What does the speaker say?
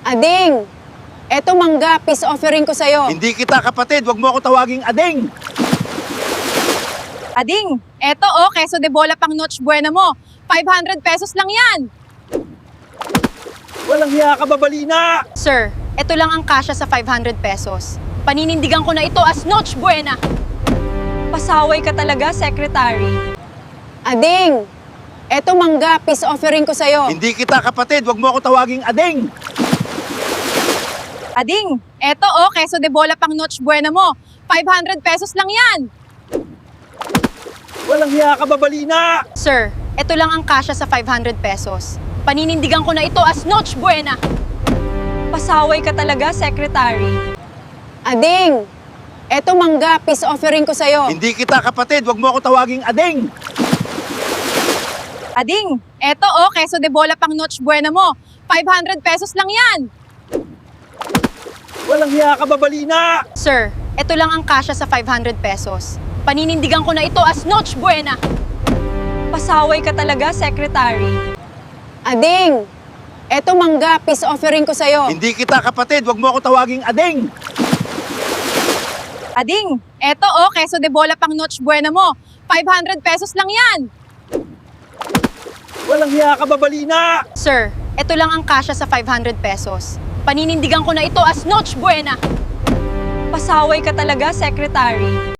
Ading, eto mangga, peace offering ko sa'yo. Hindi kita kapatid, wag mo ako tawaging ading. Ading, eto queso de bola pang Noche Buena mo. 500 pesos lang yan. Walang hiya ka, babalina. Sir, eto lang ang kasya sa 500 pesos. Paninindigan ko na ito as Noche Buena. Pasaway ka talaga, Secretary. Ading, eto mangga, peace offering ko sa'yo. Hindi kita kapatid, wag mo ako tawaging ading. Ading, eto queso de bola pang Noche Buena mo. 500 pesos lang yan. Walang hiya ka, babalina. Sir, eto lang ang kasya sa 500 pesos. Paninindigan ko na ito as Noche Buena. Pasaway ka talaga, Secretary. Ading, eto mangga, peace offering ko sa'yo. Hindi kita kapatid, wag mo ako tawaging ading. Ading, eto queso de bola pang Noche Buena mo. 500 pesos lang yan. Walang hiya ka, babalina. Sir, eto lang ang kasya sa 500 pesos. Paninindigan ko na ito as Noche Buena. Pasaway ka talaga, Secretary. Ading, eto mangga, peace offering ko sa'yo. Hindi kita kapatid, wag mo ako tawaging ading. Ading, eto queso de bola pang Noche Buena mo. 500 pesos lang yan. Walang hiya ka, babalina. Sir, eto lang ang kasya sa 500 pesos. Paninindigan ko na ito as Noche Buena. Pasaway ka talaga, Secretary.